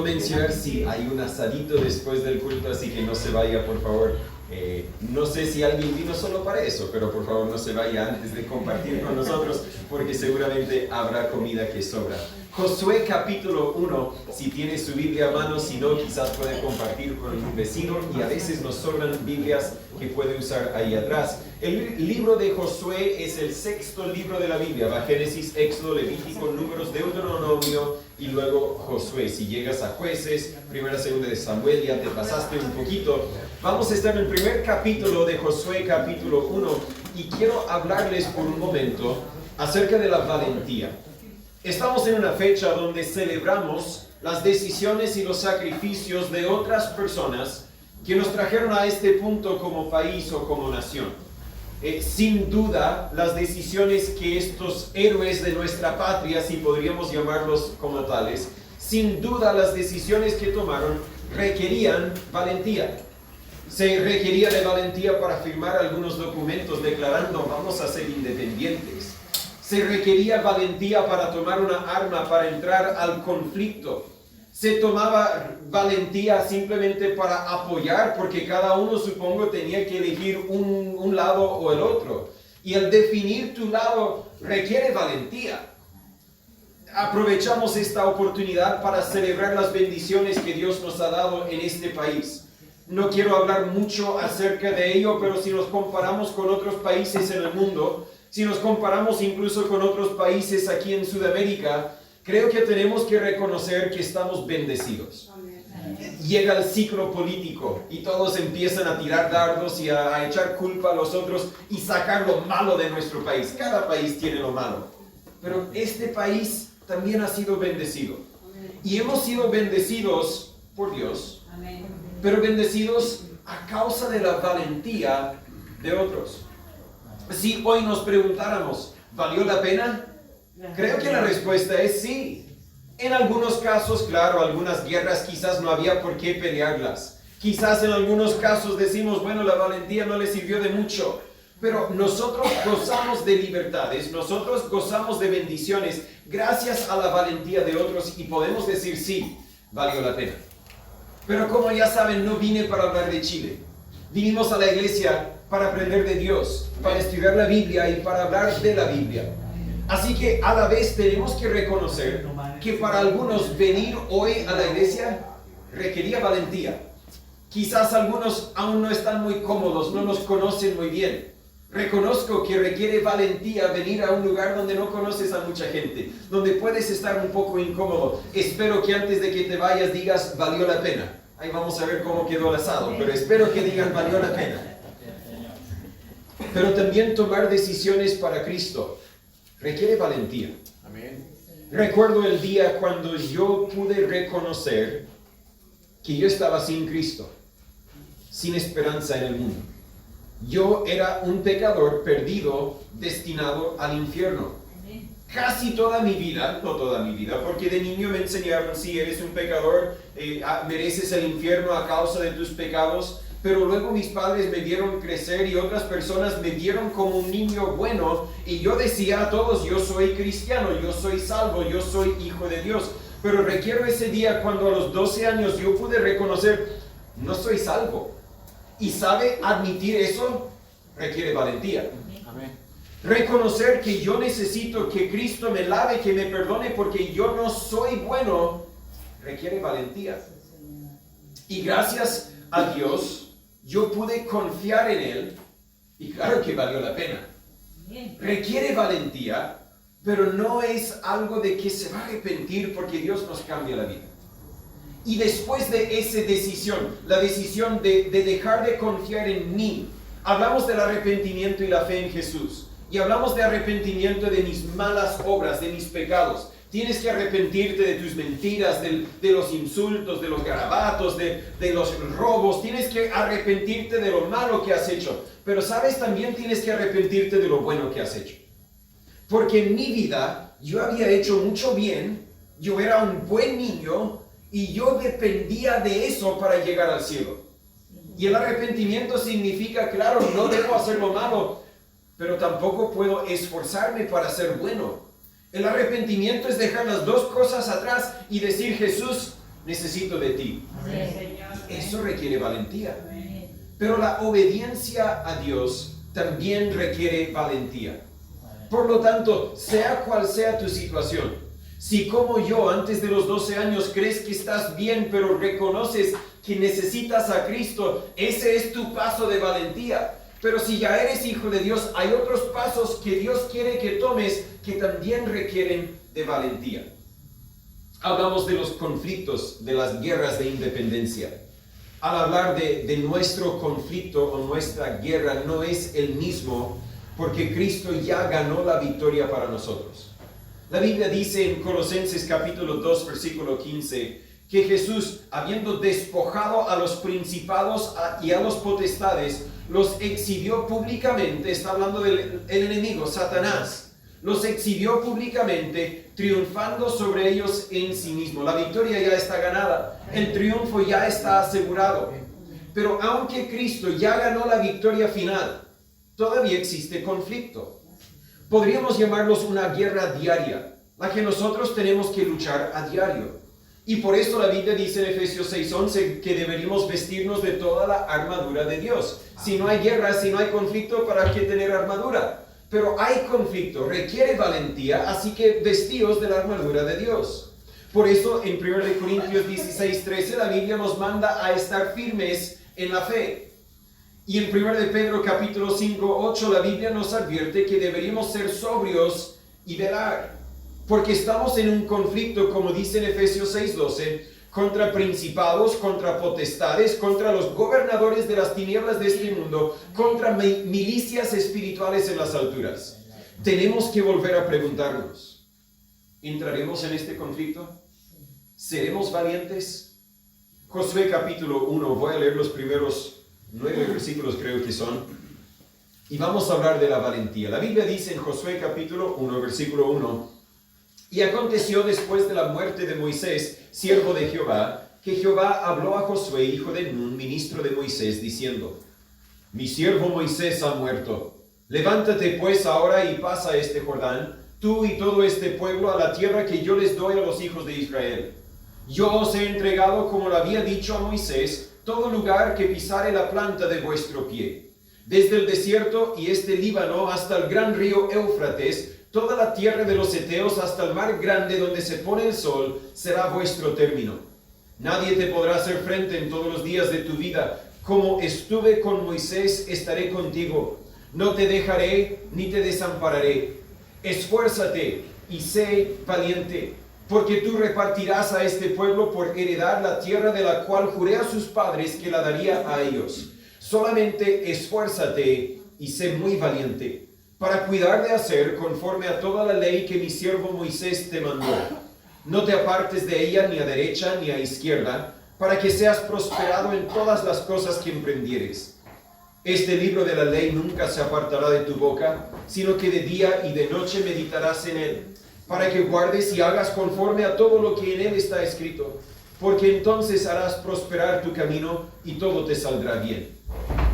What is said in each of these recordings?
Mencionar si hay un asadito después del culto, así que no se vaya, por favor. No sé si alguien vino solo para eso, pero por favor no se vaya antes de compartir con nosotros, porque seguramente habrá comida que sobra. Josué capítulo 1, si tiene su Biblia a mano, si no, quizás puede compartir con un vecino, y a veces nos sobran Biblias que puede usar ahí atrás. El libro de Josué es el sexto libro de la Biblia, va Génesis, Éxodo, Levítico, Números, Deuteronomio y luego Josué. Si llegas a Jueces, primera, segunda de Samuel, ya te pasaste un poquito. Vamos a estar en el primer capítulo de Josué, capítulo 1, y quiero hablarles por un momento acerca de la valentía. Estamos en una fecha donde celebramos las decisiones y los sacrificios de otras personas que nos trajeron a este punto como país o como nación. Sin duda, las decisiones que estos héroes de nuestra patria, si podríamos llamarlos como tales, sin duda las decisiones que tomaron requerían valentía. Se requería de valentía para firmar algunos documentos declarando vamos a ser independientes. Se requería valentía para tomar una arma para entrar al conflicto. Se tomaba valentía simplemente para apoyar, porque cada uno, supongo, tenía que elegir un lado o el otro. Y el definir tu lado requiere valentía. Aprovechamos esta oportunidad para celebrar las bendiciones que Dios nos ha dado en este país. No quiero hablar mucho acerca de ello, pero si nos comparamos con otros países en el mundo, si nos comparamos incluso con otros países aquí en Sudamérica, creo que tenemos que reconocer que estamos bendecidos. Llega el ciclo político y todos empiezan a tirar dardos y a echar culpa a los otros y sacar lo malo de nuestro país. Cada país tiene lo malo. Pero este país también ha sido bendecido. Y hemos sido bendecidos por Dios, pero bendecidos a causa de la valentía de otros. Si hoy nos preguntáramos, ¿valió la pena? Creo que la respuesta es sí. En algunos casos, claro, algunas guerras quizás no había por qué pelearlas. Quizás en algunos casos decimos, bueno, la valentía no le sirvió de mucho. Pero nosotros gozamos de libertades, nosotros gozamos de bendiciones gracias a la valentía de otros y podemos decir sí, valió la pena. Pero como ya saben, no vine para hablar de Chile. Vinimos a la iglesia para aprender de Dios, para estudiar la Biblia y para hablar de la Biblia. Así que a la vez tenemos que reconocer que para algunos venir hoy a la iglesia requería valentía. Quizás algunos aún no están muy cómodos, no nos conocen muy bien. Reconozco que requiere valentía venir a un lugar donde no conoces a mucha gente, donde puedes estar un poco incómodo. Espero que antes de que te vayas digas, valió la pena. Ahí vamos a ver cómo quedó el asado, pero espero que digan, valió la pena. Pero también tomar decisiones para Cristo requiere valentía. Amén. Recuerdo el día cuando yo pude reconocer que yo estaba sin Cristo, sin esperanza en el mundo. Yo era un pecador perdido, destinado al infierno. Casi toda mi vida, no toda mi vida, porque de niño me enseñaron, si eres un pecador, mereces el infierno a causa de tus pecados. Pero luego mis padres me vieron crecer y otras personas me vieron como un niño bueno. Y yo decía a todos, yo soy cristiano, yo soy salvo, yo soy hijo de Dios. Pero requiero ese día cuando a los 12 años yo pude reconocer, no soy salvo. Y sabe, admitir eso requiere valentía. Amén. Reconocer que yo necesito que Cristo me lave, que me perdone porque yo no soy bueno, requiere valentía. Y gracias a Dios, yo pude confiar en Él y claro que valió la pena. Requiere valentía, pero no es algo de que se va a arrepentir porque Dios nos cambia la vida. Y después de esa decisión, la decisión de dejar de confiar en mí, hablamos del arrepentimiento y la fe en Jesús. Y hablamos de arrepentimiento de mis malas obras, de mis pecados. Tienes que arrepentirte de tus mentiras, de los insultos, de los garabatos, de los robos. Tienes que arrepentirte de lo malo que has hecho. Pero sabes, también tienes que arrepentirte de lo bueno que has hecho. Porque en mi vida yo había hecho mucho bien, yo era un buen niño y yo dependía de eso para llegar al cielo. Y el arrepentimiento significa, claro, no debo hacer lo malo, pero tampoco puedo esforzarme para ser bueno. El arrepentimiento es dejar las dos cosas atrás y decir, Jesús, necesito de ti. Amén. Eso requiere valentía. Pero la obediencia a Dios también requiere valentía. Por lo tanto, sea cual sea tu situación, si como yo antes de los 12 años crees que estás bien, pero reconoces que necesitas a Cristo, ese es tu paso de valentía. Pero si ya eres hijo de Dios, hay otros pasos que Dios quiere que tomes que también requieren de valentía. Hablamos de los conflictos, de las guerras de independencia. Al hablar de nuestro conflicto o nuestra guerra, no es el mismo, porque Cristo ya ganó la victoria para nosotros. La Biblia dice en Colosenses capítulo 2, versículo 15, que Jesús, habiendo despojado a los principados y a los potestades, los exhibió públicamente. Está hablando del enemigo, Satanás. Los exhibió públicamente, triunfando sobre ellos en sí mismo. La victoria ya está ganada, el triunfo ya está asegurado. Pero aunque Cristo ya ganó la victoria final, todavía existe conflicto. Podríamos llamarlos una guerra diaria, la que nosotros tenemos que luchar a diario. Y por eso la Biblia dice en Efesios 6:11 que deberíamos vestirnos de toda la armadura de Dios. Si no hay guerra, si no hay conflicto, ¿para qué tener armadura? Pero hay conflicto, requiere valentía, así que vestíos de la armadura de Dios. Por eso en 1 Corintios 16:13 la Biblia nos manda a estar firmes en la fe. Y en 1 Pedro capítulo 5:8 la Biblia nos advierte que deberíamos ser sobrios y velar. Porque estamos en un conflicto, como dice en Efesios 6:12, contra principados, contra potestades, contra los gobernadores de las tinieblas de este mundo, contra milicias espirituales en las alturas. Tenemos que volver a preguntarnos, ¿entraremos en este conflicto? ¿Seremos valientes? Josué capítulo 1, voy a leer los primeros 9 versículos creo que son, y vamos a hablar de la valentía. La Biblia dice en Josué capítulo 1, versículo 1, y aconteció después de la muerte de Moisés, siervo de Jehová, que Jehová habló a Josué, hijo de Nun, ministro de Moisés, diciendo, mi siervo Moisés ha muerto. Levántate pues ahora y pasa este Jordán, tú y todo este pueblo, a la tierra que yo les doy a los hijos de Israel. Yo os he entregado, como lo había dicho a Moisés, todo lugar que pisare la planta de vuestro pie. Desde el desierto y este Líbano hasta el gran río Éufrates, toda la tierra de los heteos hasta el mar grande donde se pone el sol, será vuestro término. Nadie te podrá hacer frente en todos los días de tu vida. Como estuve con Moisés, estaré contigo. No te dejaré ni te desampararé. Esfuérzate y sé valiente, porque tú repartirás a este pueblo por heredad la tierra de la cual juré a sus padres que la daría a ellos. Solamente esfuérzate y sé muy valiente, para cuidar de hacer conforme a toda la ley que mi siervo Moisés te mandó. No te apartes de ella ni a derecha ni a izquierda, para que seas prosperado en todas las cosas que emprendieres. Este libro de la ley nunca se apartará de tu boca, sino que de día y de noche meditarás en él, para que guardes y hagas conforme a todo lo que en él está escrito, porque entonces harás prosperar tu camino y todo te saldrá bien.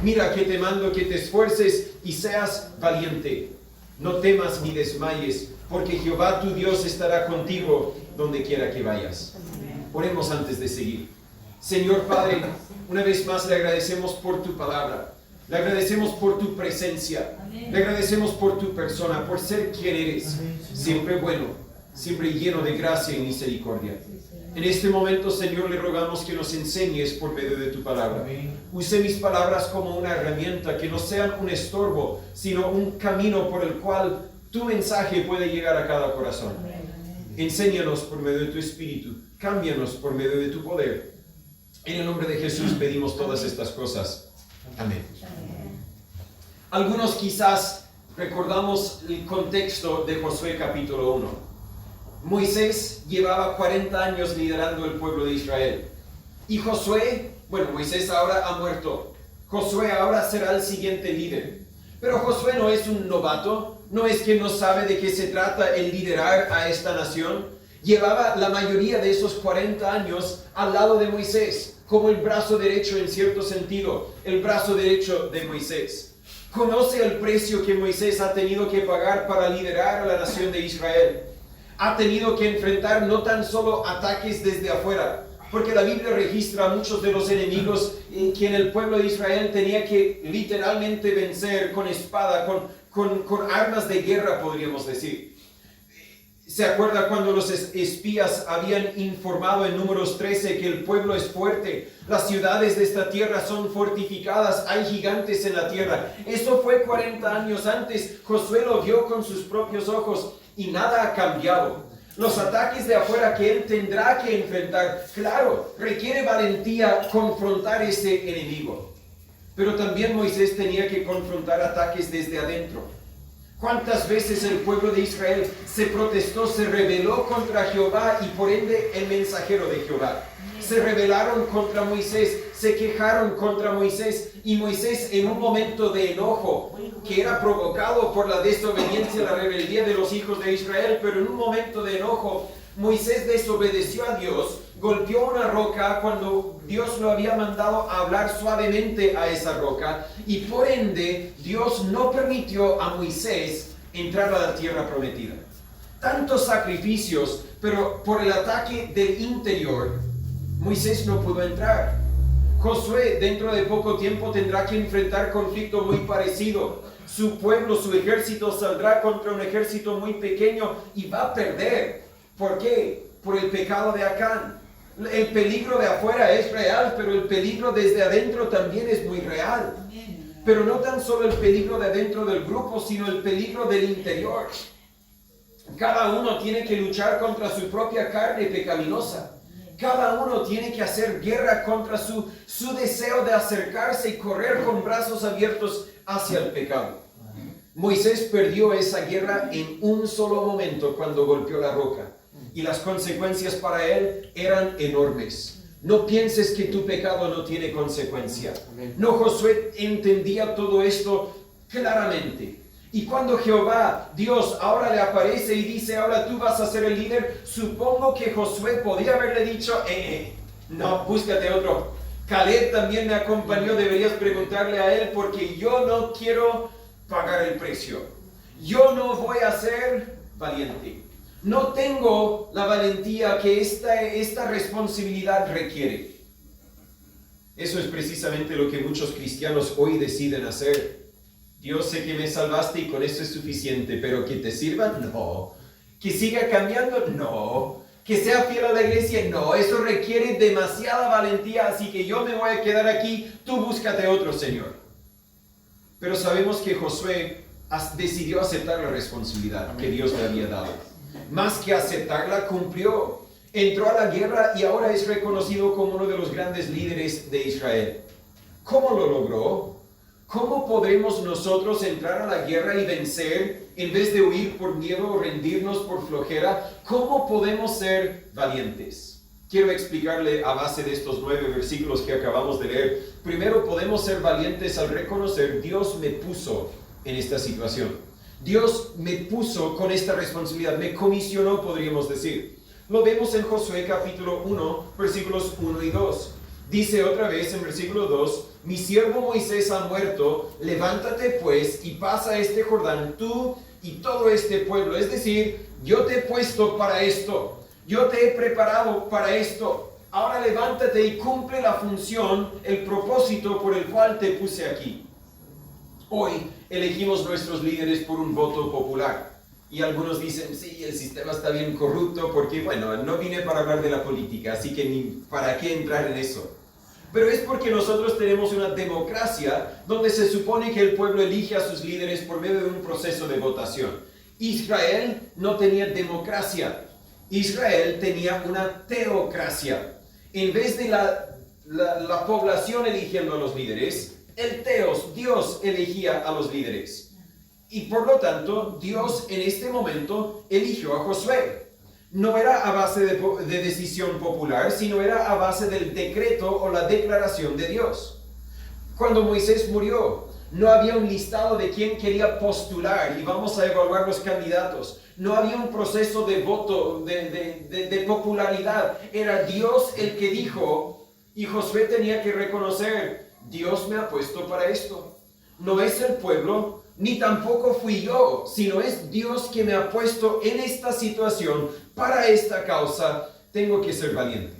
Mira que te mando que te esfuerces y seas valiente. No temas ni desmayes, porque Jehová tu Dios estará contigo donde quiera que vayas. Oremos antes de seguir. Señor Padre, una vez más le agradecemos por tu palabra. Le agradecemos por tu presencia. Le agradecemos por tu persona, por ser quien eres. Siempre bueno, siempre lleno de gracia y misericordia. En este momento, Señor, le rogamos que nos enseñes por medio de tu palabra. Use mis palabras como una herramienta, que no sean un estorbo, sino un camino por el cual tu mensaje puede llegar a cada corazón. Enséñanos por medio de tu Espíritu. Cámbianos por medio de tu poder. En el nombre de Jesús pedimos todas estas cosas. Amén. Algunos quizás recordamos el contexto de Josué capítulo 1. Moisés llevaba 40 años liderando el pueblo de Israel. Y Josué, Moisés ahora ha muerto. Josué ahora será el siguiente líder. Pero Josué no es un novato, no es que no sabe de qué se trata el liderar a esta nación. Llevaba la mayoría de esos 40 años al lado de Moisés, como el brazo derecho en cierto sentido, el brazo derecho de Moisés. Conoce el precio que Moisés ha tenido que pagar para liderar a la nación de Israel. Ha tenido que enfrentar no tan solo ataques desde afuera, porque la Biblia registra muchos de los enemigos que en el pueblo de Israel tenía que literalmente vencer con espada, con armas de guerra, podríamos decir. ¿Se acuerda cuando los espías habían informado en Números 13 que el pueblo es fuerte? Las ciudades de esta tierra son fortificadas, hay gigantes en la tierra. Eso fue 40 años antes. Josué lo vio con sus propios ojos y nada ha cambiado. Los ataques de afuera que él tendrá que enfrentar, claro, requiere valentía confrontar ese enemigo. Pero también Moisés tenía que confrontar ataques desde adentro. ¿Cuántas veces el pueblo de Israel se protestó, se rebeló contra Jehová y por ende el mensajero de Jehová? Se rebelaron contra Moisés, se quejaron contra Moisés y Moisés en un momento de enojo que era provocado por la desobediencia, la rebeldía de los hijos de Israel, pero en un momento de enojo Moisés desobedeció a Dios, golpeó una roca cuando Dios lo había mandado a hablar suavemente a esa roca y por ende Dios no permitió a Moisés entrar a la tierra prometida. Tantos sacrificios, pero por el ataque del interior, Moisés no pudo entrar. Josué dentro de poco tiempo tendrá que enfrentar conflicto muy parecido. Su pueblo, su ejército saldrá contra un ejército muy pequeño y va a perder. ¿Por qué? Por el pecado de Acán. El peligro de afuera es real, pero el peligro desde adentro también es muy real. Pero no tan solo el peligro de adentro del grupo, sino el peligro del interior. Cada uno tiene que luchar contra su propia carne pecaminosa. Cada uno tiene que hacer guerra contra su deseo de acercarse y correr con brazos abiertos hacia el pecado. Moisés perdió esa guerra en un solo momento cuando golpeó la roca. Y las consecuencias para él eran enormes. No pienses que tu pecado no tiene consecuencia. No, Josué entendía todo esto claramente. Y cuando Jehová, Dios, ahora le aparece y dice, ahora tú vas a ser el líder, supongo que Josué podía haberle dicho, no, búscate otro. Caleb también me acompañó, deberías preguntarle a él porque yo no quiero pagar el precio. Yo no voy a ser valiente. No tengo la valentía que esta responsabilidad requiere. Eso es precisamente lo que muchos cristianos hoy deciden hacer. Dios, sé que me salvaste y con eso es suficiente, pero que te sirva, no. Que siga cambiando, no. Que sea fiel a la iglesia, no. Eso requiere demasiada valentía, así que yo me voy a quedar aquí, tú búscate otro, Señor. Pero sabemos que Josué decidió aceptar la responsabilidad que Dios le había dado. Más que aceptarla, cumplió. Entró a la guerra y ahora es reconocido como uno de los grandes líderes de Israel. ¿Cómo lo logró? ¿Cómo podremos nosotros entrar a la guerra y vencer en vez de huir por miedo o rendirnos por flojera? ¿Cómo podemos ser valientes? Quiero explicarle a base de estos 9 versículos que acabamos de leer. Primero, podemos ser valientes al reconocer Dios me puso en esta situación. Dios me puso con esta responsabilidad, me comisionó, podríamos decir. Lo vemos en Josué capítulo 1, versículos 1 y 2. Dice otra vez en versículo 2, mi siervo Moisés ha muerto, levántate pues y pasa este Jordán, tú y todo este pueblo. Es decir, yo te he puesto para esto, yo te he preparado para esto. Ahora levántate y cumple la función, el propósito por el cual te puse aquí. Hoy elegimos nuestros líderes por un voto popular. Y algunos dicen, sí, el sistema está bien corrupto porque, bueno, no vine para hablar de la política, así que ni para qué entrar en eso. Pero es porque nosotros tenemos una democracia donde se supone que el pueblo elige a sus líderes por medio de un proceso de votación. Israel no tenía democracia. Israel tenía una teocracia. En vez de la población eligiendo a los líderes, el teos, Dios elegía a los líderes. Y por lo tanto, Dios en este momento eligió a Josué. No era a base de decisión popular, sino era a base del decreto o la declaración de Dios. Cuando Moisés murió, no había un listado de quién quería postular y vamos a evaluar los candidatos. No había un proceso de voto, de popularidad. Era Dios el que dijo, y Josué tenía que reconocer, Dios me ha puesto para esto. No es el pueblo, ni tampoco fui yo, sino es Dios que me ha puesto en esta situación, para esta causa, tengo que ser valiente.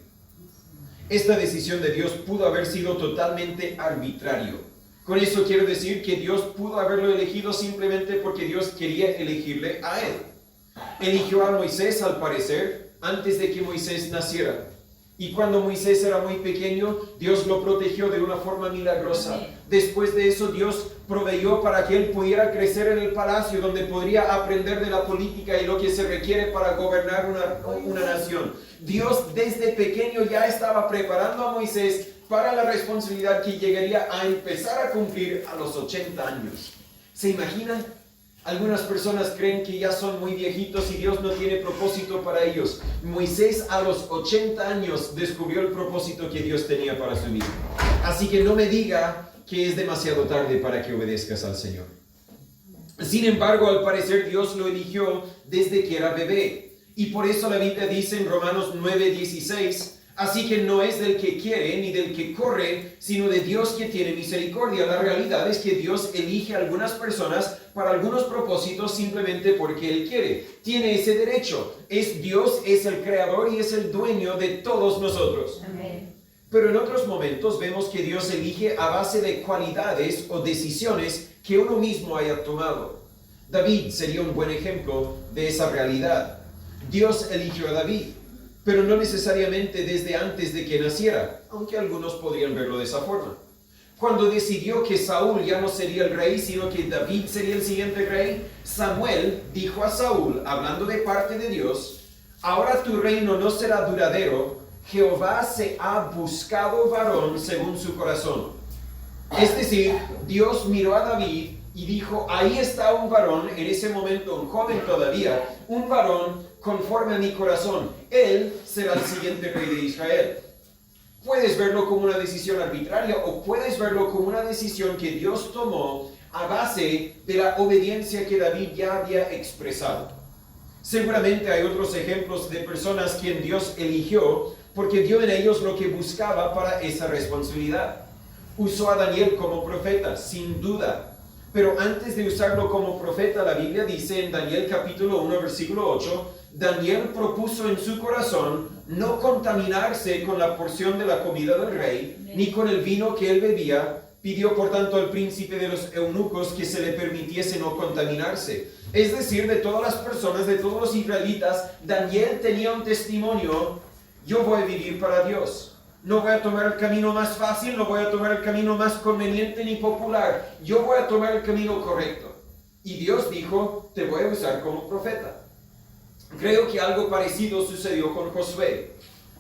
Esta decisión de Dios pudo haber sido totalmente arbitrario. Con eso quiero decir que Dios pudo haberlo elegido simplemente porque Dios quería elegirle a él. Eligió a Moisés, al parecer, antes de que Moisés naciera. Y cuando Moisés era muy pequeño, Dios lo protegió de una forma milagrosa. Después de eso, Dios proveyó para que él pudiera crecer en el palacio, donde podría aprender de la política y lo que se requiere para gobernar una nación. Dios desde pequeño ya estaba preparando a Moisés para la responsabilidad que llegaría a empezar a cumplir a los 80 años. ¿Se imaginan? Algunas personas creen que ya son muy viejitos y Dios no tiene propósito para ellos. Moisés a los 80 años descubrió el propósito que Dios tenía para su vida. Así que no me diga que es demasiado tarde para que obedezcas al Señor. Sin embargo, al parecer Dios lo eligió desde que era bebé. Y por eso la Biblia dice en Romanos 9:16, así que no es del que quiere ni del que corre, sino de Dios que tiene misericordia. La realidad es que Dios elige a algunas personas para algunos propósitos simplemente porque Él quiere. Tiene ese derecho. Dios es el creador y es el dueño de todos nosotros. Amén. Pero en otros momentos vemos que Dios elige a base de cualidades o decisiones que uno mismo haya tomado. David sería un buen ejemplo de esa realidad. Dios eligió a David, pero no necesariamente desde antes de que naciera, aunque algunos podrían verlo de esa forma. Cuando decidió que Saúl ya no sería el rey, sino que David sería el siguiente rey, Samuel dijo a Saúl, hablando de parte de Dios, ahora tu reino no será duradero, Jehová se ha buscado varón según su corazón. Es decir, Dios miró a David y dijo, ahí está un varón, en ese momento un joven todavía, un varón conforme a mi corazón. Él será el siguiente rey de Israel. Puedes verlo como una decisión arbitraria o puedes verlo como una decisión que Dios tomó a base de la obediencia que David ya había expresado. Seguramente hay otros ejemplos de personas quien Dios eligió porque dio en ellos lo que buscaba para esa responsabilidad. Usó a Daniel como profeta, sin duda. Pero antes de usarlo como profeta, la Biblia dice en Daniel capítulo 1, versículo 8, Daniel propuso en su corazón no contaminarse con la porción de la comida del rey, ni con el vino que él bebía. Pidió por tanto al príncipe de los eunucos que se le permitiese no contaminarse. Es decir, de todas las personas, de todos los israelitas, Daniel tenía un testimonio: yo voy a vivir para Dios. No voy a tomar el camino más fácil, no voy a tomar el camino más conveniente ni popular. Yo voy a tomar el camino correcto. Y Dios dijo, te voy a usar como profeta. Creo que algo parecido sucedió con Josué.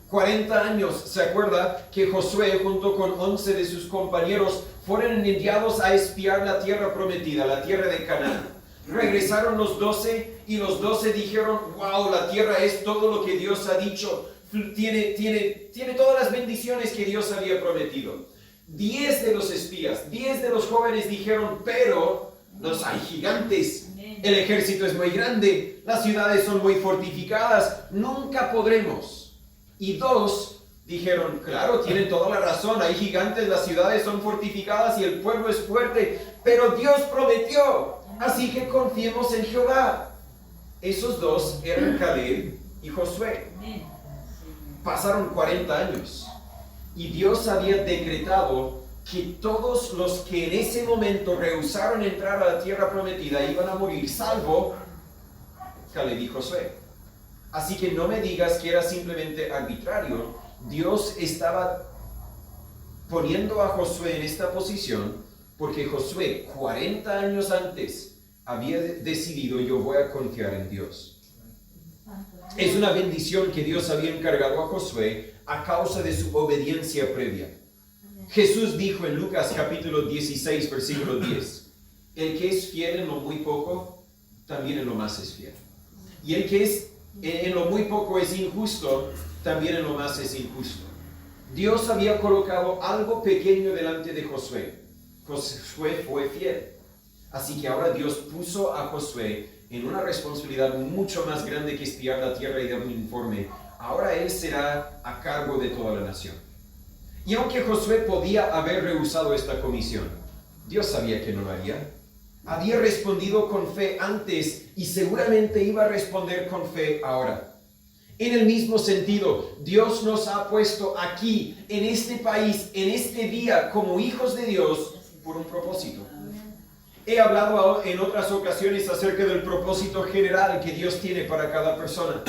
40 años, ¿se acuerda que Josué junto con 11 de sus compañeros fueron enviados a espiar la tierra prometida, la tierra de Canaán? Regresaron los 12 y los 12 dijeron, wow, la tierra es todo lo que Dios ha dicho. Tiene todas las bendiciones que Dios había prometido. 10 de los espías, 10 de los jóvenes dijeron, pero hay gigantes, el ejército es muy grande, las ciudades son muy fortificadas, nunca podremos. Y 2 dijeron, claro, tienen toda la razón, hay gigantes, las ciudades son fortificadas y el pueblo es fuerte, pero Dios prometió, así que confiemos en Jehová. Esos 2 eran Caleb y Josué. Pasaron 40 años y Dios había decretado que todos los que en ese momento rehusaron entrar a la tierra prometida iban a morir, salvo Caleb y Josué. Así que no me digas que era simplemente arbitrario. Dios estaba poniendo a Josué en esta posición porque Josué 40 años antes había decidido, yo voy a confiar en Dios. Es una bendición que Dios había encargado a Josué a causa de su obediencia previa. Jesús dijo en Lucas capítulo 16, versículo 10, el que es fiel en lo muy poco, también en lo más es fiel. Y el que es en lo muy poco es injusto, también en lo más es injusto. Dios había colocado algo pequeño delante de Josué. Josué fue fiel. Así que ahora Dios puso a Josué en una responsabilidad mucho más grande que espiar la tierra y dar un informe. Ahora él será a cargo de toda la nación. Y aunque Josué podía haber rehusado esta comisión, Dios sabía que no lo haría. Había respondido con fe antes y seguramente iba a responder con fe ahora. En el mismo sentido, Dios nos ha puesto aquí, en este país, en este día, como hijos de Dios, por un propósito. He hablado en otras ocasiones acerca del propósito general que Dios tiene para cada persona.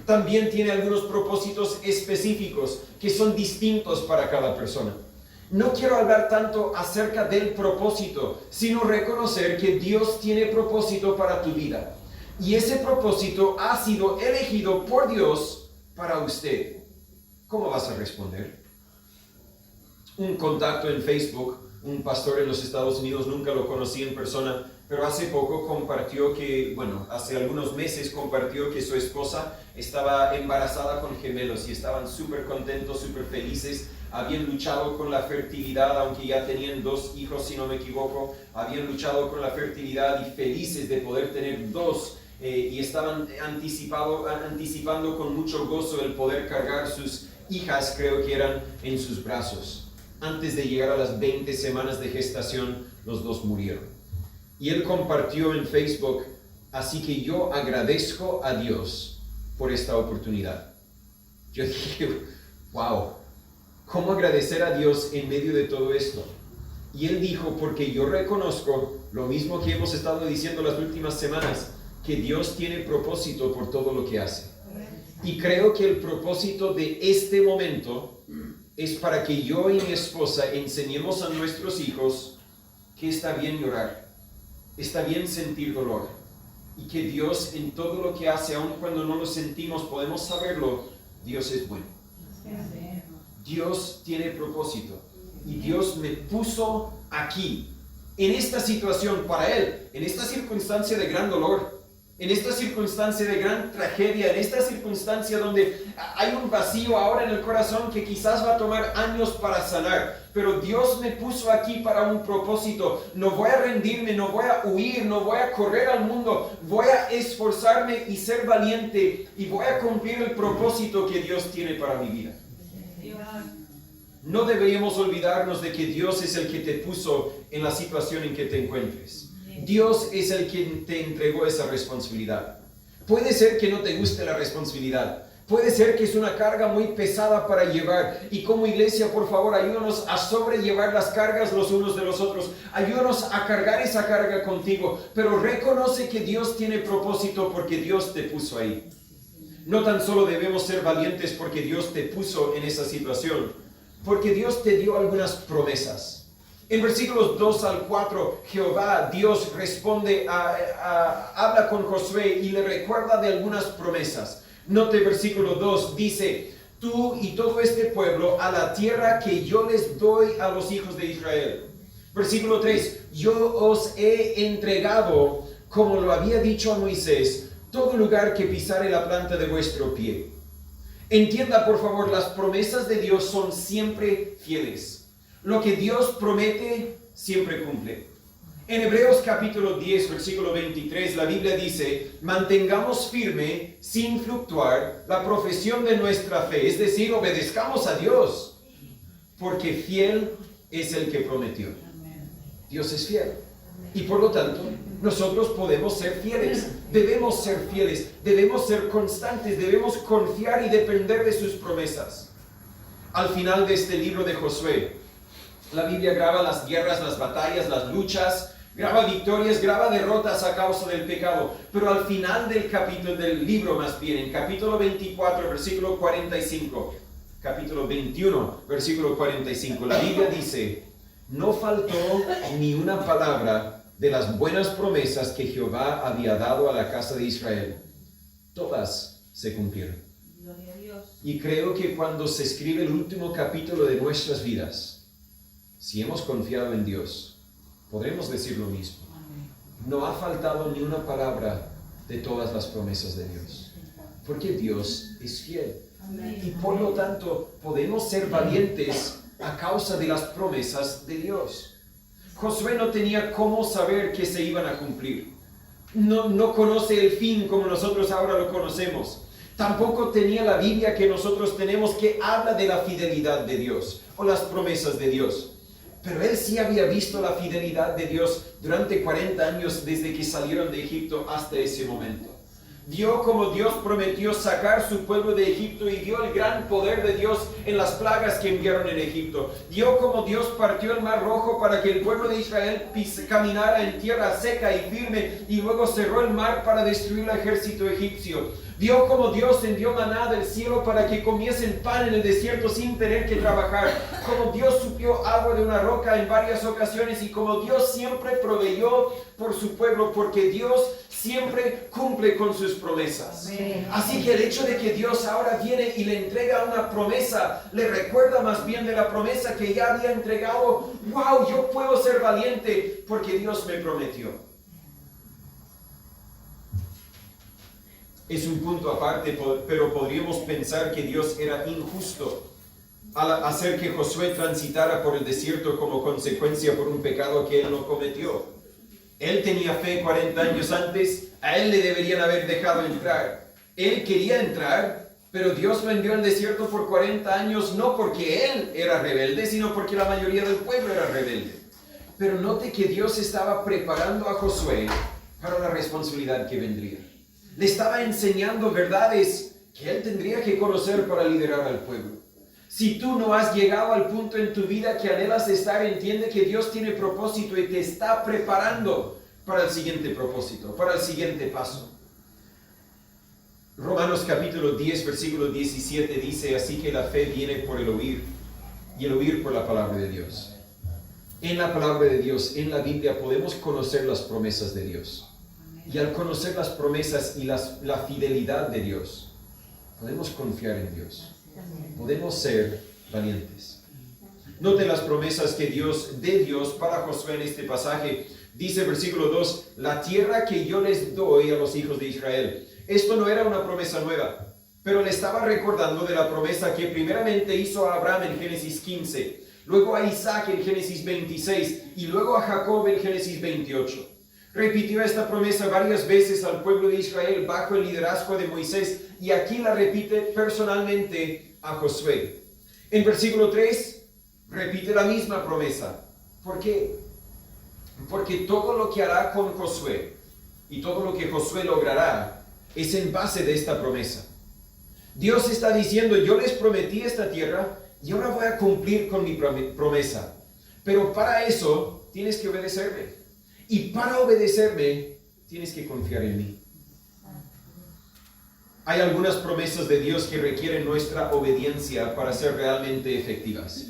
También tiene algunos propósitos específicos que son distintos para cada persona. No quiero hablar tanto acerca del propósito, sino reconocer que Dios tiene propósito para tu vida. Y ese propósito ha sido elegido por Dios para usted. ¿Cómo vas a responder? Un contacto en Facebook, un pastor en los Estados Unidos, nunca lo conocí en persona, pero hace poco compartió hace algunos meses compartió que su esposa estaba embarazada con gemelos y estaban súper contentos, súper felices. Habían luchado con la fertilidad, aunque ya tenían 2 hijos, si no me equivoco. Habían luchado con la fertilidad y felices de poder tener 2. Y estaban anticipando con mucho gozo el poder cargar sus hijas, creo que eran, en sus brazos. Antes de llegar a las 20 semanas de gestación, los 2 murieron. Y él compartió en Facebook, así que yo agradezco a Dios por esta oportunidad. Yo dije, wow, ¿cómo agradecer a Dios en medio de todo esto? Y él dijo, porque yo reconozco lo mismo que hemos estado diciendo las últimas semanas, que Dios tiene propósito por todo lo que hace. Y creo que el propósito de este momento es para que yo y mi esposa enseñemos a nuestros hijos que está bien llorar, está bien sentir dolor, y que Dios en todo lo que hace, aun cuando no lo sentimos, podemos saberlo, Dios es bueno. Dios tiene propósito, y Dios me puso aquí, en esta situación para Él, en esta circunstancia de gran dolor, en esta circunstancia de gran tragedia, en esta circunstancia donde hay un vacío ahora en el corazón que quizás va a tomar años para sanar, pero Dios me puso aquí para un propósito. No voy a rendirme, no voy a huir, no voy a correr al mundo, voy a esforzarme y ser valiente y voy a cumplir el propósito que Dios tiene para mi vida. No deberíamos olvidarnos de que Dios es el que te puso en la situación en que te encuentres. Dios es el quien te entregó esa responsabilidad. Puede ser que no te guste la responsabilidad. Puede ser que es una carga muy pesada para llevar. Y como iglesia, por favor, ayúdanos a sobrellevar las cargas los unos de los otros. Ayúdanos a cargar esa carga contigo. Pero reconoce que Dios tiene propósito porque Dios te puso ahí. No tan solo debemos ser valientes porque Dios te puso en esa situación, porque Dios te dio algunas promesas. En versículos 2 al 4, Jehová, Dios, responde, habla con Josué y le recuerda de algunas promesas. Note versículo 2, dice, tú y todo este pueblo a la tierra que yo les doy a los hijos de Israel. Versículo 3, yo os he entregado, como lo había dicho a Moisés, todo lugar que pisare la planta de vuestro pie. Entienda, por favor, las promesas de Dios son siempre fieles. Lo que Dios promete, siempre cumple. En Hebreos capítulo 10, versículo 23, la Biblia dice, mantengamos firme, sin fluctuar, la profesión de nuestra fe. Es decir, obedezcamos a Dios, porque fiel es el que prometió. Dios es fiel. Y por lo tanto, nosotros podemos ser fieles. Debemos ser fieles, debemos ser constantes, debemos confiar y depender de sus promesas. Al final de este libro de Josué, la Biblia graba las guerras, las batallas, las luchas, graba victorias, graba derrotas a causa del pecado. Pero al final del libro más bien, en capítulo 24, versículo 45, capítulo 21, versículo 45, la Biblia dice, no faltó ni una palabra de las buenas promesas que Jehová había dado a la casa de Israel. Todas se cumplieron. Gloria a Dios. Y creo que cuando se escribe el último capítulo de nuestras vidas, si hemos confiado en Dios, podremos decir lo mismo. No ha faltado ni una palabra de todas las promesas de Dios, porque Dios es fiel. Y por lo tanto, podemos ser valientes a causa de las promesas de Dios. Josué no tenía cómo saber que se iban a cumplir. No conoce el fin como nosotros ahora lo conocemos. Tampoco tenía la Biblia que nosotros tenemos que habla de la fidelidad de Dios o las promesas de Dios. Pero él sí había visto la fidelidad de Dios durante 40 años desde que salieron de Egipto hasta ese momento. Vio como Dios prometió sacar su pueblo de Egipto y vio el gran poder de Dios en las plagas que enviaron en Egipto. Vio como Dios partió el mar rojo para que el pueblo de Israel caminara en tierra seca y firme y luego cerró el mar para destruir el ejército egipcio. Vio como Dios envió maná del cielo para que comiesen pan en el desierto sin tener que trabajar. Como Dios suplió agua de una roca en varias ocasiones y como Dios siempre proveyó por su pueblo, porque Dios siempre cumple con sus promesas. Amén. Así que el hecho de que Dios ahora viene y le entrega una promesa, le recuerda más bien de la promesa que ya había entregado. ¡Wow! Yo puedo ser valiente porque Dios me prometió. Es un punto aparte, pero podríamos pensar que Dios era injusto al hacer que Josué transitara por el desierto como consecuencia por un pecado que él no cometió. Él tenía fe 40 años antes, a él le deberían haber dejado entrar. Él quería entrar, pero Dios lo envió al desierto por 40 años, no porque él era rebelde, sino porque la mayoría del pueblo era rebelde. Pero note que Dios estaba preparando a Josué para la responsabilidad que vendría. Le estaba enseñando verdades que él tendría que conocer para liderar al pueblo. Si tú no has llegado al punto en tu vida que anhelas estar, entiende que Dios tiene propósito y te está preparando para el siguiente propósito, para el siguiente paso. Romanos capítulo 10, versículo 17 dice, así que la fe viene por el oír y el oír por la palabra de Dios. En la palabra de Dios, en la Biblia, podemos conocer las promesas de Dios. Y al conocer las promesas y la fidelidad de Dios, podemos confiar en Dios. Podemos ser valientes. Note las promesas que Dios, de Dios para Josué en este pasaje. Dice versículo 2, la tierra que yo les doy a los hijos de Israel. Esto no era una promesa nueva, pero le estaba recordando de la promesa que primeramente hizo a Abraham en Génesis 15, luego a Isaac en Génesis 26 y luego a Jacob en Génesis 28. Repitió esta promesa varias veces al pueblo de Israel bajo el liderazgo de Moisés y aquí la repite personalmente a Josué. En versículo 3 repite la misma promesa. ¿Por qué? Porque todo lo que hará con Josué y todo lo que Josué logrará es en base de esta promesa. Dios está diciendo, yo les prometí esta tierra y ahora voy a cumplir con mi promesa. Pero para eso tienes que obedecerme. Y para obedecerme, tienes que confiar en mí. Hay algunas promesas de Dios que requieren nuestra obediencia para ser realmente efectivas.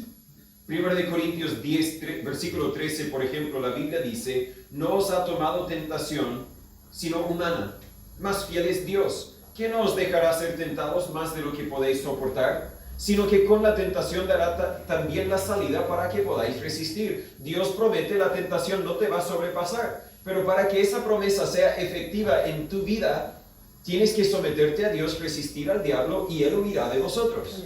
1 Corintios 10, versículo 13, por ejemplo, la Biblia dice, no os ha tomado tentación, sino humana. Más fiel es Dios, que no os dejará ser tentados más de lo que podéis soportar, sino que con la tentación dará también la salida para que podáis resistir. Dios promete, la tentación no te va a sobrepasar, pero para que esa promesa sea efectiva en tu vida, tienes que someterte a Dios, resistir al diablo y él huirá de vosotros.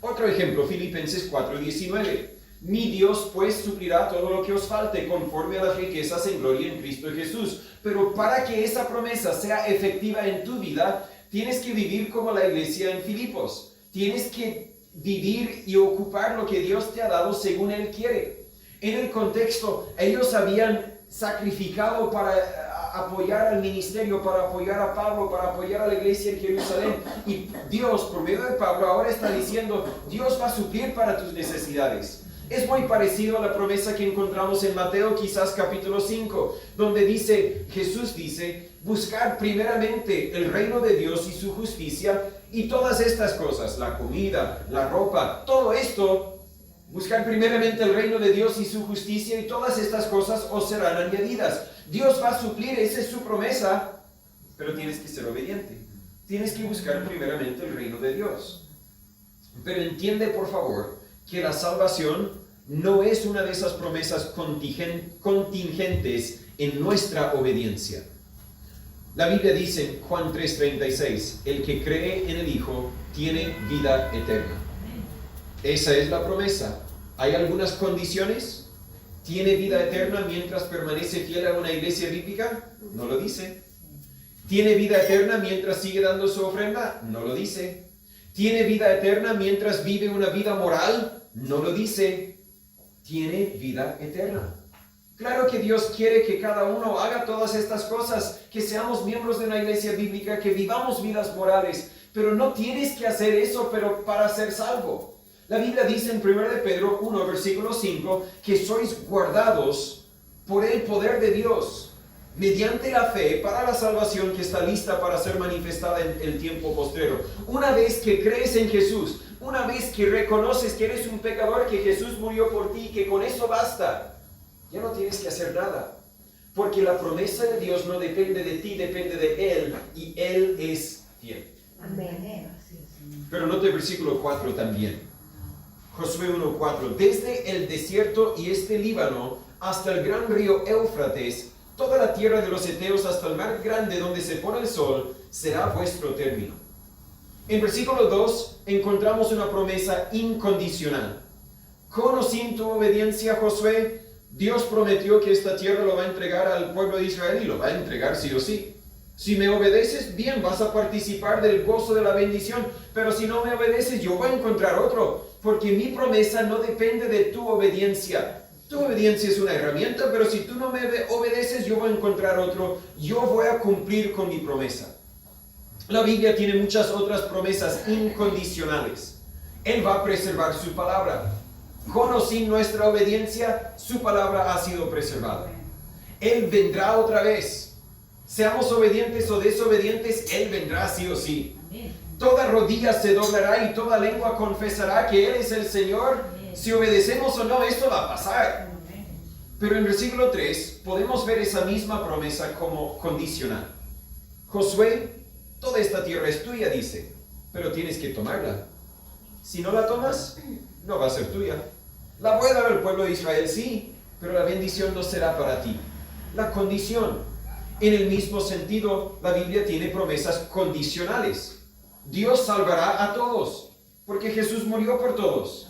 Otro ejemplo, Filipenses 4:19. Mi Dios pues suplirá todo lo que os falte conforme a las riquezas en gloria en Cristo Jesús. Pero para que esa promesa sea efectiva en tu vida, tienes que vivir como la iglesia en Filipos. Tienes que vivir y ocupar lo que Dios te ha dado según Él quiere. En el contexto, ellos habían sacrificado para apoyar al ministerio, para apoyar a Pablo, para apoyar a la iglesia en Jerusalén. Y Dios, por medio de Pablo, ahora está diciendo, Dios va a suplir para tus necesidades. Es muy parecido a la promesa que encontramos en Mateo, quizás capítulo 5, donde Jesús dice, buscar primeramente el reino de Dios y su justicia, y todas estas cosas, la comida, la ropa, todo esto, buscar primeramente el reino de Dios y su justicia, y todas estas cosas os serán añadidas. Dios va a suplir, esa es su promesa, pero tienes que ser obediente. Tienes que buscar primeramente el reino de Dios. Pero entiende, por favor, que la salvación no es una de esas promesas contingentes en nuestra obediencia. La Biblia dice en Juan 3:36, el que cree en el Hijo tiene vida eterna. Esa es la promesa. ¿Hay algunas condiciones? ¿Tiene vida eterna mientras permanece fiel a una iglesia bíblica? No lo dice. ¿Tiene vida eterna mientras sigue dando su ofrenda? No lo dice. ¿Tiene vida eterna mientras vive una vida moral? No lo dice. Tiene vida eterna. Claro que Dios quiere que cada uno haga todas estas cosas, que seamos miembros de una iglesia bíblica, que vivamos vidas morales, pero no tienes que hacer eso pero para ser salvo. La Biblia dice en 1 de Pedro 1, versículo 5, que sois guardados por el poder de Dios, mediante la fe para la salvación que está lista para ser manifestada en el tiempo postrero. Una vez que crees en Jesús, una vez que reconoces que eres un pecador, que Jesús murió por ti, que con eso basta, ya no tienes que hacer nada. Porque la promesa de Dios no depende de ti, depende de Él, y Él es fiel. Amén. Pero note el versículo 4 también. Josué 1:4. Desde el desierto y Líbano hasta el gran río Éufrates, toda la tierra de los heteos hasta el mar grande donde se pone el sol, será vuestro término. En versículo 2 encontramos una promesa incondicional. Con o sin tu obediencia, Josué, Dios prometió que esta tierra lo va a entregar al pueblo de Israel y lo va a entregar sí o sí. Si me obedeces, bien, vas a participar del gozo de la bendición, pero si no me obedeces, yo voy a encontrar otro, porque mi promesa no depende de tu obediencia. Tu obediencia es una herramienta, pero si tú no me obedeces, yo voy a encontrar otro, yo voy a cumplir con mi promesa. La Biblia tiene muchas otras promesas incondicionales. Él va a preservar su palabra. Con o sin nuestra obediencia, su palabra ha sido preservada. Él vendrá otra vez. Seamos obedientes o desobedientes, Él vendrá sí o sí. Toda rodilla se doblará y toda lengua confesará que Él es el Señor. Si obedecemos o no, esto va a pasar. Pero en versículo 3 podemos ver esa misma promesa como condicional. Josué, toda esta tierra es tuya, dice, pero tienes que tomarla. Si no la tomas, no va a ser tuya. La voy a dar al pueblo de Israel, sí, pero la bendición no será para ti. La condición. En el mismo sentido, la Biblia tiene promesas condicionales. Dios salvará a todos, porque Jesús murió por todos.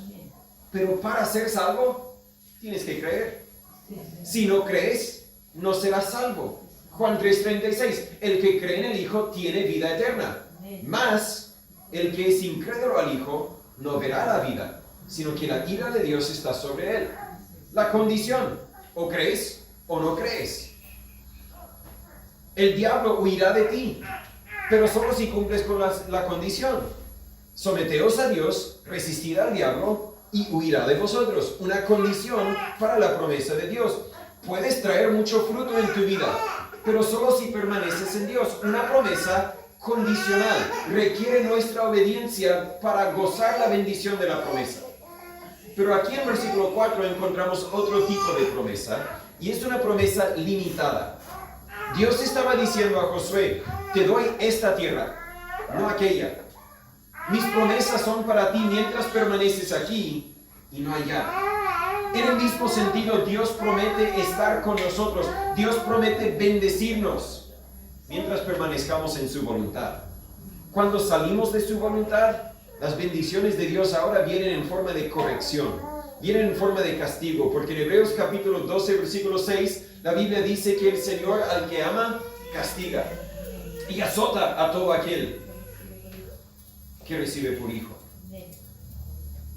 Pero para ser salvo, tienes que creer. Si no crees, no serás salvo. Juan 3:36, el que cree en el Hijo tiene vida eterna. Mas, el que es incrédulo al Hijo, no verá la vida, sino que la ira de Dios está sobre él. La condición, o crees o no crees. El diablo huirá de ti, pero solo si cumples con la condición. Someteos a Dios, resistid al diablo y huirá de vosotros. Una condición para la promesa de Dios. Puedes traer mucho fruto en tu vida, pero solo si permaneces en Dios. Una promesa condicional requiere nuestra obediencia para gozar la bendición de la promesa. Pero aquí en versículo 4 encontramos otro tipo de promesa, y es una promesa limitada. Dios estaba diciendo a Josué, te doy esta tierra, no aquella. Mis promesas son para ti mientras permaneces aquí y no allá. En el mismo sentido, Dios promete estar con nosotros. Dios promete bendecirnos mientras permanezcamos en su voluntad. Cuando salimos de su voluntad, las bendiciones de Dios ahora vienen en forma de corrección, vienen en forma de castigo, porque en Hebreos capítulo 12, versículo 6, la Biblia dice que el Señor al que ama, castiga y azota a todo aquel que recibe por hijo.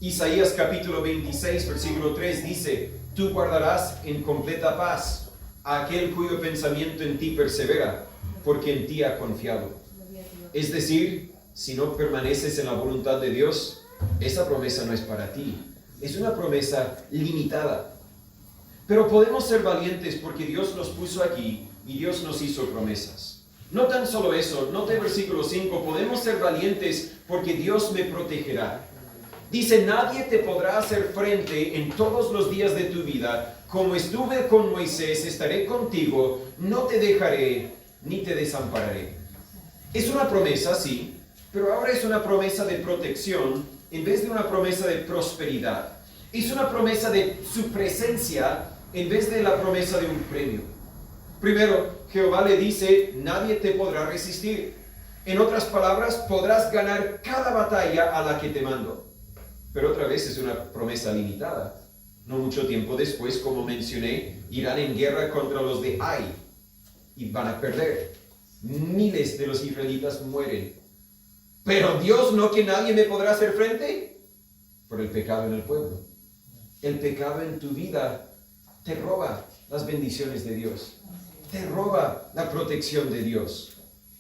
Isaías capítulo 26, versículo 3 dice, tú guardarás en completa paz a aquel cuyo pensamiento en ti persevera, porque en ti ha confiado. Es decir, si no permaneces en la voluntad de Dios, esa promesa no es para ti. Es una promesa limitada. Pero podemos ser valientes porque Dios nos puso aquí y Dios nos hizo promesas. No tan solo eso, note el versículo 5, podemos ser valientes porque Dios me protegerá. Dice, nadie te podrá hacer frente en todos los días de tu vida. Como estuve con Moisés, estaré contigo, no te dejaré ni te desampararé. Es una promesa, sí, pero ahora es una promesa de protección en vez de una promesa de prosperidad. Es una promesa de su presencia en vez de la promesa de un premio. Primero, Jehová le dice, nadie te podrá resistir. En otras palabras, podrás ganar cada batalla a la que te mando. Pero otra vez es una promesa limitada. No mucho tiempo después, como mencioné, irán en guerra contra los de Ai y van a perder. Miles de los israelitas mueren. Pero Dios, ¿no que nadie me podrá hacer frente? Por el pecado en el pueblo. El pecado en tu vida te roba las bendiciones de Dios. te roba la protección de Dios.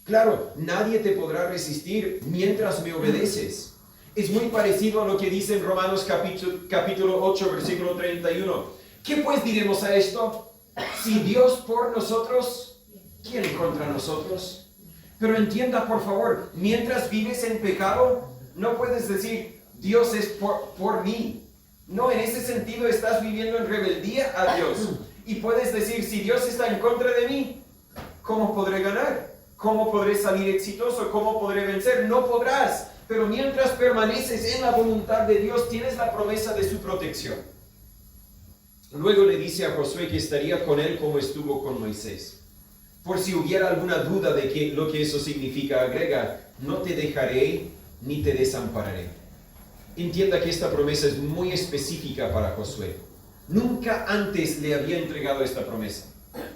Claro, nadie te podrá resistir mientras me obedeces. Es muy parecido a lo que dice en Romanos capítulo 8, versículo 31. ¿Qué pues diremos a esto? Si Dios por nosotros, ¿quién contra nosotros? Pero entienda, por favor, mientras vives en pecado, no puedes decir, Dios es por mí. No, en ese sentido estás viviendo en rebeldía a Dios. Y puedes decir, si Dios está en contra de mí, ¿cómo podré ganar? ¿Cómo podré salir exitoso? ¿Cómo podré vencer? No podrás. Pero mientras permaneces en la voluntad de Dios, tienes la promesa de su protección. Luego le dice a Josué que estaría con él como estuvo con Moisés. Por si hubiera alguna duda de lo que eso significa, agrega, no te dejaré ni te desampararé. Entienda que esta promesa es muy específica para Josué. Nunca antes le había entregado esta promesa.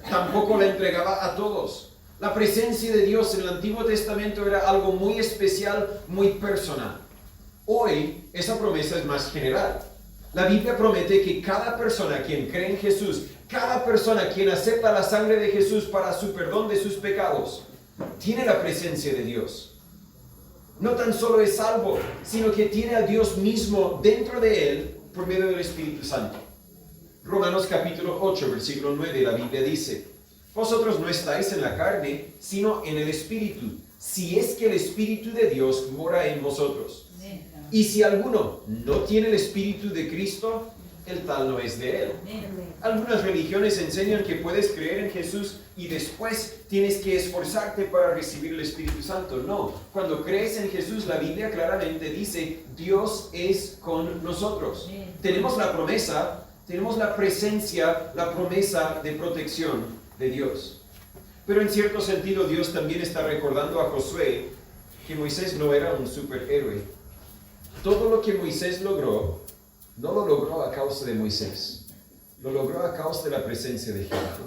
Tampoco la entregaba a todos. La presencia de Dios en el Antiguo Testamento era algo muy especial, muy personal. Hoy, esa promesa es más general. La Biblia promete que cada persona quien cree en Jesús, cada persona quien acepta la sangre de Jesús para su perdón de sus pecados, tiene la presencia de Dios. No tan solo es salvo, sino que tiene a Dios mismo dentro de él por medio del Espíritu Santo. Romanos capítulo 8, versículo 9, la Biblia dice, vosotros no estáis en la carne, sino en el Espíritu, si es que el Espíritu de Dios mora en vosotros. Y si alguno no tiene el Espíritu de Cristo, el tal no es de él. Algunas religiones enseñan que puedes creer en Jesús y después tienes que esforzarte para recibir el Espíritu Santo. No, cuando crees en Jesús, la Biblia claramente dice, Dios es con nosotros. Tenemos la promesa, tenemos la presencia, la promesa de protección de Dios. Pero en cierto sentido, Dios también está recordando a Josué que Moisés no era un superhéroe. Todo lo que Moisés logró, no lo logró a causa de Moisés, lo logró a causa de la presencia de Jehová.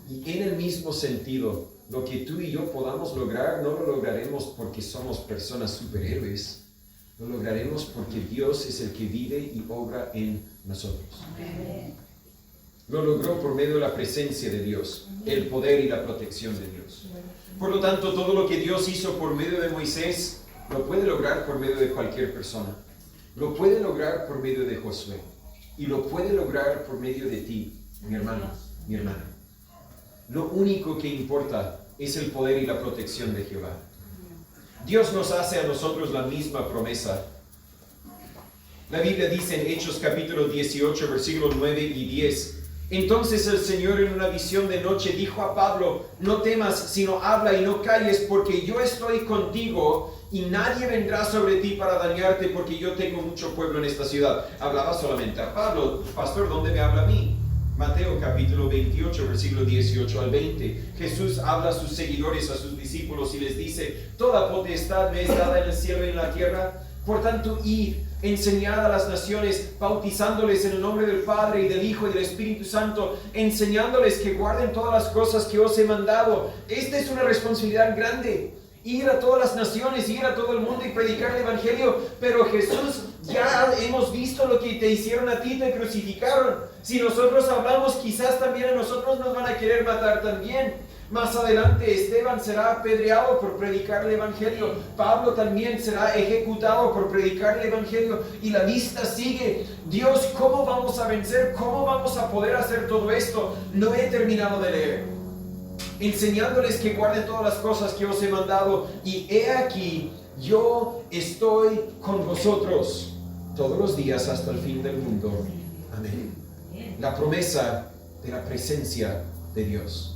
Y en el mismo sentido, lo que tú y yo podamos lograr, no lo lograremos porque somos personas superhéroes, lo lograremos porque Dios es el que vive y obra en nosotros. Lo logró por medio de la presencia de Dios, el poder y la protección de Dios. Por lo tanto, todo lo que Dios hizo por medio de Moisés, lo puede lograr por medio de cualquier persona. Lo puede lograr por medio de Josué. Y lo puede lograr por medio de ti, mi hermano, mi hermana. Lo único que importa es el poder y la protección de Jehová. Dios nos hace a nosotros la misma promesa. La Biblia dice en Hechos capítulo 18, versículos 9 y 10. Entonces el Señor en una visión de noche dijo a Pablo, no temas, sino habla y no calles, porque yo estoy contigo y nadie vendrá sobre ti para dañarte, porque yo tengo mucho pueblo en esta ciudad. Hablaba solamente a Pablo. Pastor, ¿dónde me habla a mí? Mateo capítulo 28, versículo 18 al 20. Jesús habla a sus seguidores, a sus discípulos y les dice, toda potestad me es dada en el cielo y en la tierra. Por tanto, id, enseñad a las naciones, bautizándoles en el nombre del Padre y del Hijo y del Espíritu Santo, enseñándoles que guarden todas las cosas que os he mandado. Esta es una responsabilidad grande. Ir a todas las naciones, ir a todo el mundo y predicar el Evangelio. Pero Jesús, ya hemos visto lo que te hicieron a ti, te crucificaron. Si nosotros hablamos, quizás también a nosotros nos van a querer matar también. Más adelante Esteban será apedreado por predicar el Evangelio. Pablo también será ejecutado por predicar el Evangelio. Y la lista sigue. Dios, ¿cómo vamos a vencer? ¿Cómo vamos a poder hacer todo esto? No he terminado de leer. Enseñándoles que guarden todas las cosas que os he mandado. Y he aquí, yo estoy con vosotros todos los días hasta el fin del mundo. Amén. La promesa de la presencia de Dios.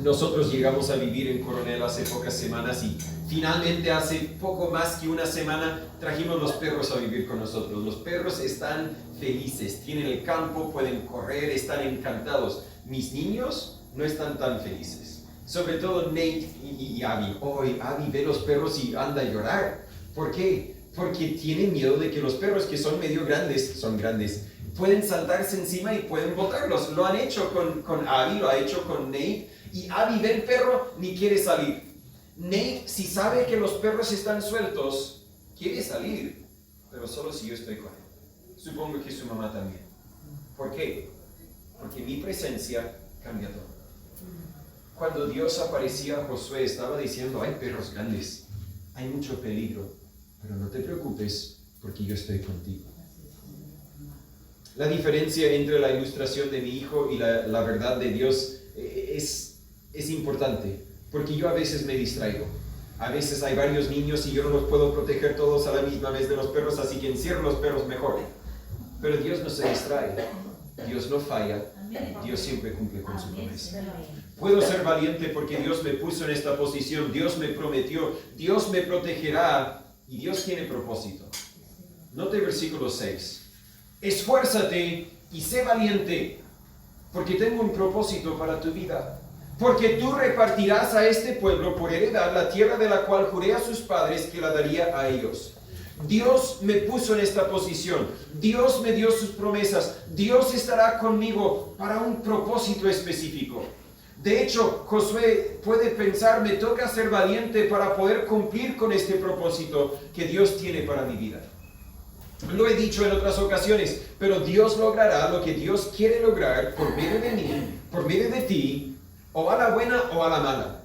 Nosotros llegamos a vivir en Coronel hace pocas semanas y finalmente hace poco más que una semana trajimos los perros a vivir con nosotros. Los perros están felices, tienen el campo, pueden correr, están encantados. Mis niños no están tan felices. Sobre todo Nate y Abby. Hoy Abby ve los perros y anda a llorar. ¿Por qué? Porque tiene miedo de que los perros, que son medio grandes, pueden saltarse encima y pueden botarlos. Lo han hecho con Abby, lo ha hecho con Nate. Y Abby ve el perro, ni quiere salir. Nate, si sabe que los perros están sueltos, quiere salir, pero solo si yo estoy con él. Supongo que su mamá también. ¿Por qué? Porque mi presencia cambia todo. Cuando Dios aparecía a Josué, estaba diciendo, hay perros grandes, hay mucho peligro, pero no te preocupes, porque yo estoy contigo. La diferencia entre la ilustración de mi hijo y la verdad de Dios es importante, porque yo a veces me distraigo. A veces hay varios niños y yo no los puedo proteger todos a la misma vez de los perros, así que encierro los perros mejor. Pero Dios no se distrae, Dios no falla, Dios siempre cumple con su promesa. Puedo ser valiente porque Dios me puso en esta posición, Dios me prometió, Dios me protegerá y Dios tiene propósito. Note el versículo 6. Esfuérzate y sé valiente, porque tengo un propósito para tu vida. Porque tú repartirás a este pueblo por heredad la tierra de la cual juré a sus padres que la daría a ellos. Dios me puso en esta posición, Dios me dio sus promesas, Dios estará conmigo para un propósito específico. De hecho, Josué puede pensar, me toca ser valiente para poder cumplir con este propósito que Dios tiene para mi vida. Lo he dicho en otras ocasiones, pero Dios logrará lo que Dios quiere lograr por medio de mí, por medio de ti, o a la buena o a la mala.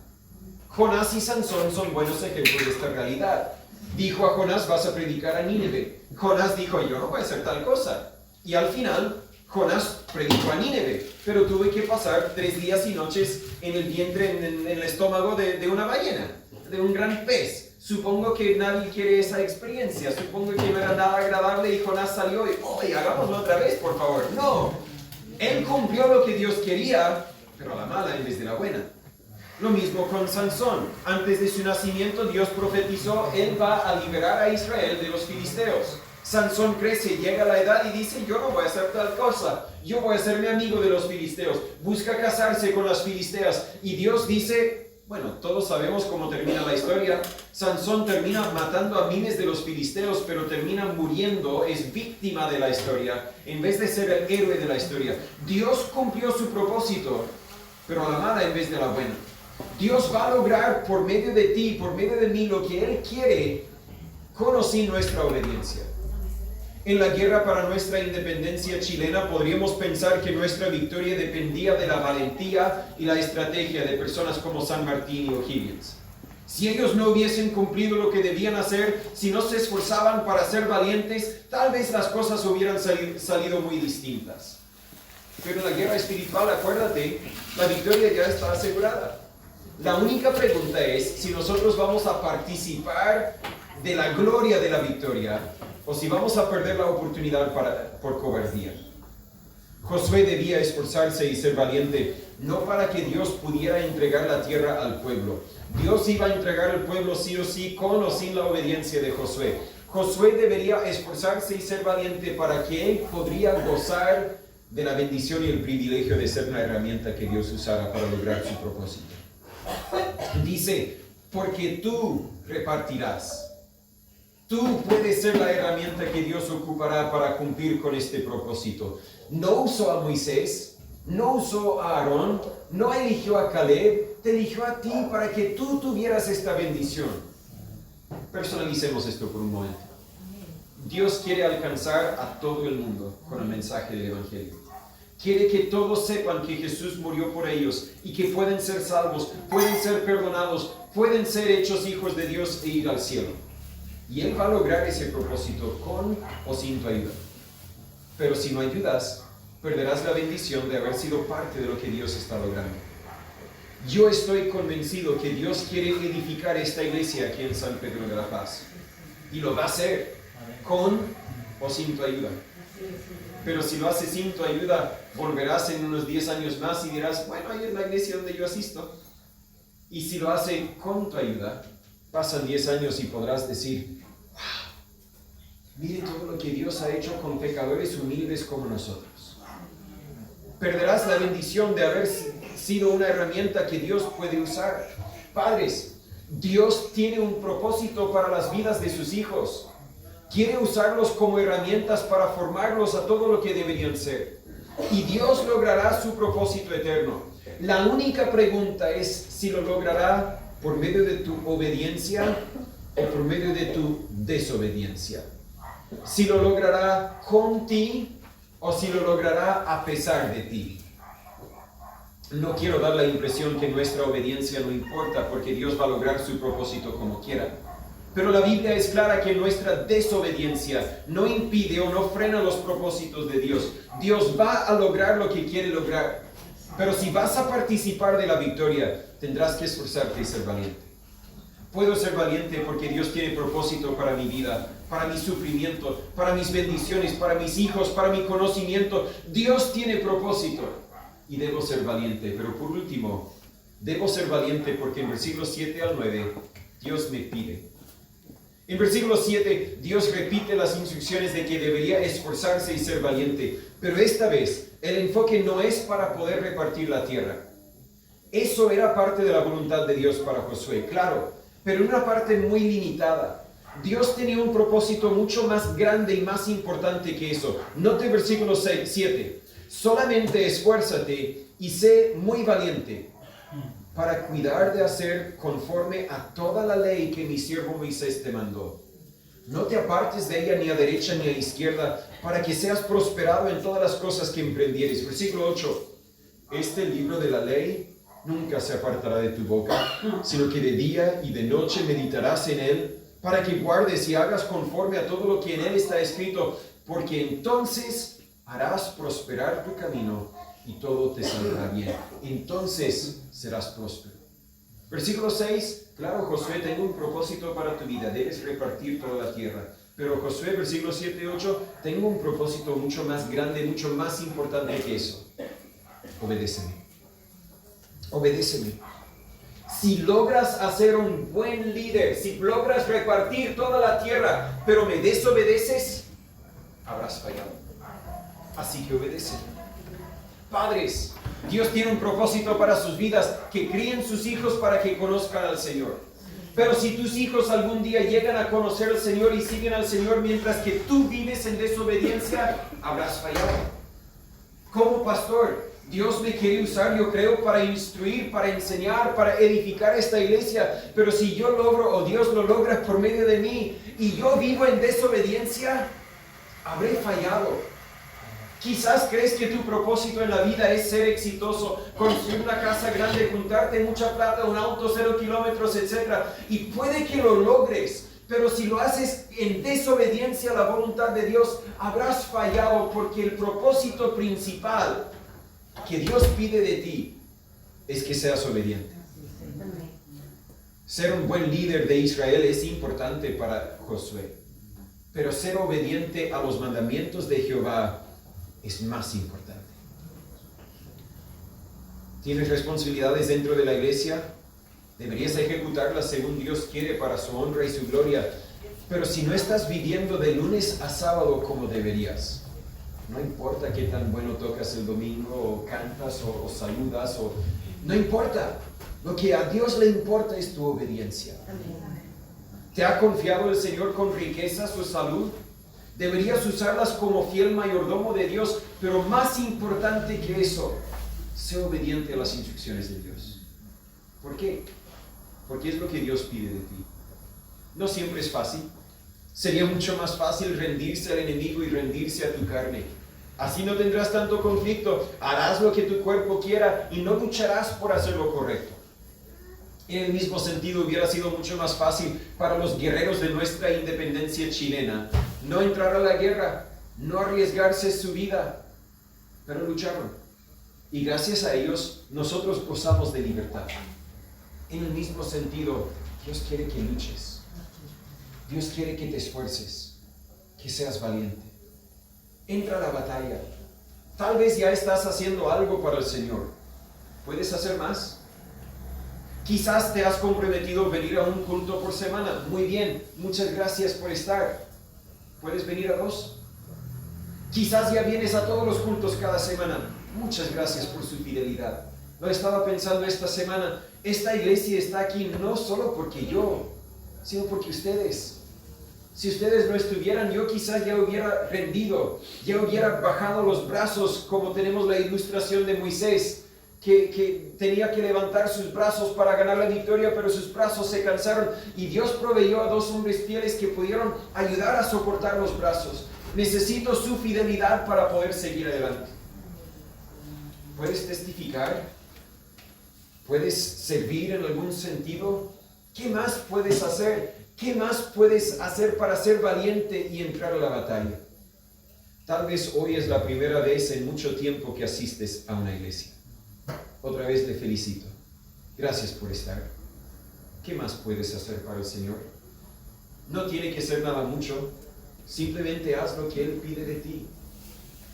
Jonás y Sansón son buenos ejemplos de esta realidad. Dijo a Jonás, vas a predicar a Nínive. Jonás dijo, yo no voy a hacer tal cosa. Y al final, Jonás predicó a Nínive, pero tuve que pasar 3 días y noches en el vientre, en el estómago de una ballena, de un gran pez. Supongo que nadie quiere esa experiencia. Supongo que no era nada agradable y Jonás salió y, oye, hagámoslo otra vez, por favor. No, él cumplió lo que Dios quería, pero a la mala en vez de la buena. Lo mismo con Sansón. Antes de su nacimiento, Dios profetizó, él va a liberar a Israel de los filisteos. Sansón crece, llega a la edad y dice, yo no voy a hacer tal cosa. Yo voy a hacerme amigo de los filisteos. Busca casarse con las filisteas. Y Dios dice, bueno, todos sabemos cómo termina la historia. Sansón termina matando a miles de los filisteos, pero termina muriendo, es víctima de la historia, en vez de ser el héroe de la historia. Dios cumplió su propósito, pero a la mala en vez de la buena. Dios va a lograr por medio de ti, por medio de mí, lo que Él quiere, con o sin nuestra obediencia. En la guerra para nuestra independencia chilena podríamos pensar que nuestra victoria dependía de la valentía y la estrategia de personas como San Martín y O'Higgins. Si ellos no hubiesen cumplido lo que debían hacer, si no se esforzaban para ser valientes, tal vez las cosas hubieran salido muy distintas. Pero en la guerra espiritual, acuérdate, la victoria ya está asegurada. La única pregunta es si nosotros vamos a participar de la gloria de la victoria o si vamos a perder la oportunidad por cobardía. Josué debía esforzarse y ser valiente, no para que Dios pudiera entregar la tierra al pueblo. Dios iba a entregar al pueblo sí o sí, con o sin la obediencia de Josué. Josué debería esforzarse y ser valiente para que él podría gozar de la bendición y el privilegio de ser una herramienta que Dios usara para lograr su propósito. Dice, porque tú repartirás. Tú puedes ser la herramienta que Dios ocupará para cumplir con este propósito. No usó a Moisés, no usó a Aarón, no eligió a Caleb, te eligió a ti para que tú tuvieras esta bendición. Personalicemos esto por un momento. Dios quiere alcanzar a todo el mundo con el mensaje del Evangelio. Quiere que todos sepan que Jesús murió por ellos y que pueden ser salvos, pueden ser perdonados, pueden ser hechos hijos de Dios e ir al cielo. Y Él va a lograr ese propósito con o sin tu ayuda. Pero si no ayudas, perderás la bendición de haber sido parte de lo que Dios está logrando. Yo estoy convencido que Dios quiere edificar esta iglesia aquí en San Pedro de la Paz. Y lo va a hacer con o sin tu ayuda. Pero si lo hace sin tu ayuda, volverás en unos 10 años más y dirás, bueno, ahí es la iglesia donde yo asisto. Y si lo hace con tu ayuda, pasan 10 años y podrás decir, wow, mire todo lo que Dios ha hecho con pecadores humildes como nosotros. Perderás la bendición de haber sido una herramienta que Dios puede usar. Padres, Dios tiene un propósito para las vidas de sus hijos. Quiere usarlos como herramientas para formarlos a todo lo que deberían ser. Y Dios logrará su propósito eterno. La única pregunta es si lo logrará por medio de tu obediencia o por medio de tu desobediencia. Si lo logrará con ti o si lo logrará a pesar de ti. No quiero dar la impresión que nuestra obediencia no importa, porque Dios va a lograr su propósito como quiera. Pero la Biblia es clara que nuestra desobediencia no impide o no frena los propósitos de Dios. Dios va a lograr lo que quiere lograr. Pero si vas a participar de la victoria, tendrás que esforzarte y ser valiente. Puedo ser valiente porque Dios tiene propósito para mi vida, para mi sufrimiento, para mis bendiciones, para mis hijos, para mi conocimiento. Dios tiene propósito y debo ser valiente. Pero por último, debo ser valiente porque en versículos 7 al 9, Dios me pide. En versículo 7, Dios repite las instrucciones de que debería esforzarse y ser valiente. Pero esta vez, el enfoque no es para poder repartir la tierra. Eso era parte de la voluntad de Dios para Josué, claro, pero en una parte muy limitada. Dios tenía un propósito mucho más grande y más importante que eso. Note el versículo 7. Solamente esfuérzate y sé muy valiente para cuidar de hacer conforme a toda la ley que mi siervo Moisés te mandó. No te apartes de ella ni a derecha ni a izquierda, para que seas prosperado en todas las cosas que emprendieres. Versículo 8. Este libro de la ley nunca se apartará de tu boca, sino que de día y de noche meditarás en él, para que guardes y hagas conforme a todo lo que en él está escrito, porque entonces harás prosperar tu camino y todo te saldrá bien. Entonces serás próspero. Versículo 6. Claro, Josué, tengo un propósito para tu vida. Debes repartir toda la tierra. Pero Josué, versículo 7 y 8, tengo un propósito mucho más grande, mucho más importante que eso. Obedéceme. Obedéceme. Si logras hacer un buen líder, si logras repartir toda la tierra, pero me desobedeces, habrás fallado. Así que obedéceme. Padres, Dios tiene un propósito para sus vidas, que críen sus hijos para que conozcan al Señor. Pero si tus hijos algún día llegan a conocer al Señor y siguen al Señor mientras que tú vives en desobediencia, habrás fallado. Como pastor, Dios me quiere usar, yo creo, para instruir, para enseñar, para edificar esta iglesia. Pero si yo logro, o Dios lo logra por medio de mí, y yo vivo en desobediencia, habré fallado. Quizás crees que tu propósito en la vida es ser exitoso, construir una casa grande, juntarte mucha plata, un auto 0 kilómetros, etc. Y puede que lo logres, pero si lo haces en desobediencia a la voluntad de Dios, habrás fallado, porque el propósito principal que Dios pide de ti es que seas obediente. Ser un buen líder de Israel es importante para Josué, pero ser obediente a los mandamientos de Jehová es más importante. ¿Tienes responsabilidades dentro de la iglesia? Deberías ejecutarlas según Dios quiere para su honra y su gloria. Pero si no estás viviendo de lunes a sábado como deberías, no importa qué tan bueno tocas el domingo, o cantas, o saludas, no importa. Lo que a Dios le importa es tu obediencia. ¿Te ha confiado el Señor con riquezas o salud? Deberías usarlas como fiel mayordomo de Dios, pero más importante que eso, sé obediente a las instrucciones de Dios. ¿Por qué? Porque es lo que Dios pide de ti. No siempre es fácil. Sería mucho más fácil rendirse al enemigo y rendirse a tu carne. Así no tendrás tanto conflicto, harás lo que tu cuerpo quiera y no lucharás por hacer lo correcto. En el mismo sentido, hubiera sido mucho más fácil para los guerreros de nuestra independencia chilena no entrar a la guerra, no arriesgarse su vida, pero lucharon. Y gracias a ellos, nosotros gozamos de libertad. En el mismo sentido, Dios quiere que luches. Dios quiere que te esfuerces, que seas valiente. Entra a la batalla. Tal vez ya estás haciendo algo para el Señor. ¿Puedes hacer más? Quizás te has comprometido a venir a un culto por semana. Muy bien, muchas gracias por estar. ¿Puedes venir a 2? Quizás ya vienes a todos los cultos cada semana. Muchas gracias por su fidelidad. Lo estaba pensando esta semana. Esta iglesia está aquí no solo porque yo, sino porque ustedes. Si ustedes no estuvieran, yo quizás ya hubiera rendido, ya hubiera bajado los brazos, como tenemos la ilustración de Moisés, que tenía que levantar sus brazos para ganar la victoria, pero sus brazos se cansaron y Dios proveyó a 2 hombres fieles que pudieron ayudar a soportar los brazos. Necesito su fidelidad para poder seguir adelante. ¿Puedes testificar ¿Puedes servir en algún sentido? ¿Qué más puedes hacer? ¿Qué más puedes hacer para ser valiente y entrar a la batalla? Tal vez hoy es la primera vez en mucho tiempo que asistes a una iglesia. Otra vez te felicito. Gracias por estar. ¿Qué más puedes hacer para el Señor? No tiene que ser nada mucho. Simplemente haz lo que Él pide de ti.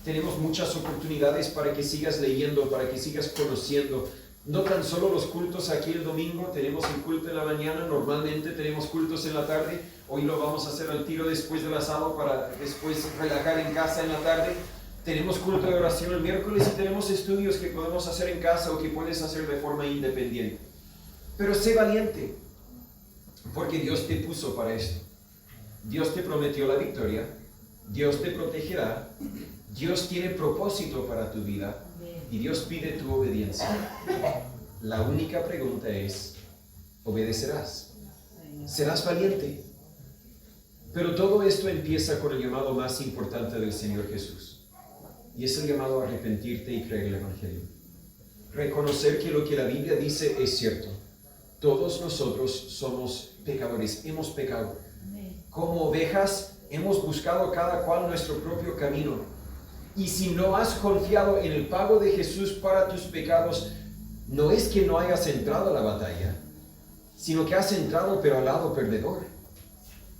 Tenemos muchas oportunidades para que sigas leyendo, para que sigas conociendo. No tan solo los cultos aquí el domingo, tenemos un culto en la mañana, normalmente tenemos cultos en la tarde. Hoy lo vamos a hacer al tiro después del asado para después relajar en casa en la tarde. Tenemos culto de oración el miércoles y tenemos estudios que podemos hacer en casa o que puedes hacer de forma independiente. Pero sé valiente, porque Dios te puso para esto. Dios te prometió la victoria, Dios te protegerá, Dios tiene propósito para tu vida y Dios pide tu obediencia. La única pregunta es, ¿obedecerás? ¿Serás valiente? Pero todo esto empieza con el llamado más importante del Señor Jesús, y es el llamado a arrepentirte y creer el Evangelio. Reconocer que lo que la Biblia dice es cierto. Todos nosotros somos pecadores, hemos pecado. Como ovejas, hemos buscado cada cual nuestro propio camino. Y si no has confiado en el pago de Jesús para tus pecados, no es que no hayas entrado a la batalla, sino que has entrado pero al lado perdedor.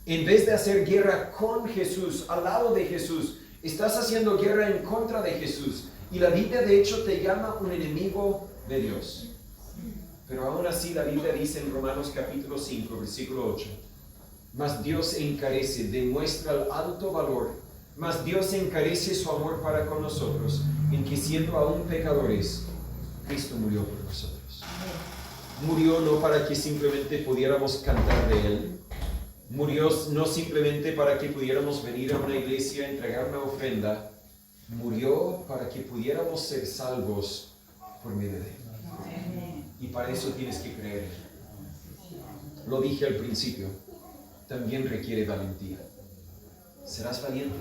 En vez de hacer guerra con Jesús, al lado de Jesús, estás haciendo guerra en contra de Jesús. Y la Biblia de hecho te llama un enemigo de Dios. Pero aún así la Biblia dice en Romanos capítulo 5, versículo 8, mas Dios encarece, demuestra el alto valor, mas Dios encarece su amor para con nosotros, en que siendo aún pecadores, Cristo murió por nosotros. Murió no para que simplemente pudiéramos cantar de Él, murió no simplemente para que pudiéramos venir a una iglesia a entregar una ofrenda, murió para que pudiéramos ser salvos por medio de Él. Y para eso tienes que creer. Lo dije al principio, también requiere valentía. ¿Serás valiente?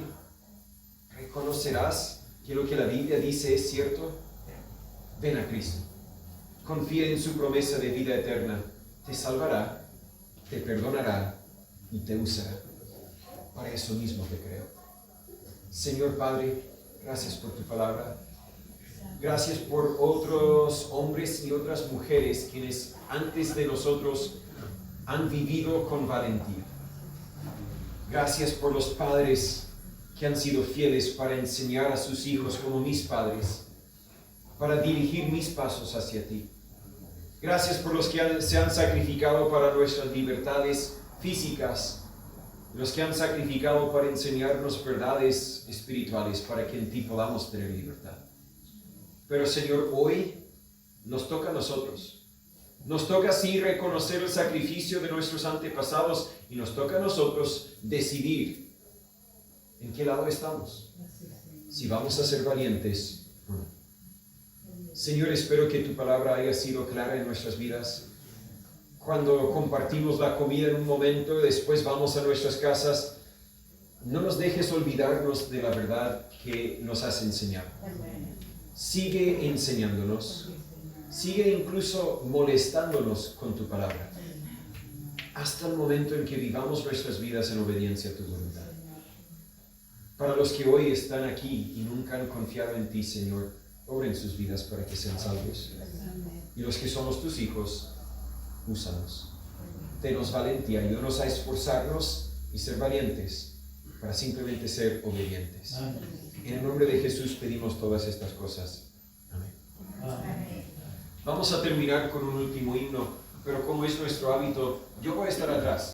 ¿Reconocerás que lo que la Biblia dice es cierto? Ven a Cristo. Confía en su promesa de vida eterna. Te salvará, te perdonará y te usará. Para eso mismo te creo. Señor Padre, gracias por tu palabra. Gracias por otros hombres y otras mujeres quienes antes de nosotros han vivido con valentía. Gracias por los padres que han sido fieles para enseñar a sus hijos como mis padres, para dirigir mis pasos hacia ti. Gracias por los que se han sacrificado para nuestras libertades físicas, los que han sacrificado para enseñarnos verdades espirituales, para que en ti podamos tener libertad. Pero Señor, hoy nos toca a nosotros. Nos toca sí reconocer el sacrificio de nuestros antepasados y nos toca a nosotros decidir en qué lado estamos. Si vamos a ser valientes o no. Señor, espero que tu palabra haya sido clara en nuestras vidas. Cuando compartimos la comida en un momento, después vamos a nuestras casas, no nos dejes olvidarnos de la verdad que nos has enseñado. Sigue enseñándonos, sigue incluso molestándonos con tu palabra, hasta el momento en que vivamos nuestras vidas en obediencia a tu voluntad. Para los que hoy están aquí y nunca han confiado en ti, Señor, obra en sus vidas para que sean salvos. Y los que somos tus hijos, úsanos. Denos valentía, ayúdanos a esforzarnos y ser valientes para simplemente ser obedientes. En el nombre de Jesús pedimos todas estas cosas. Amén. Vamos a terminar con un último himno, pero como es nuestro hábito, yo voy a estar atrás.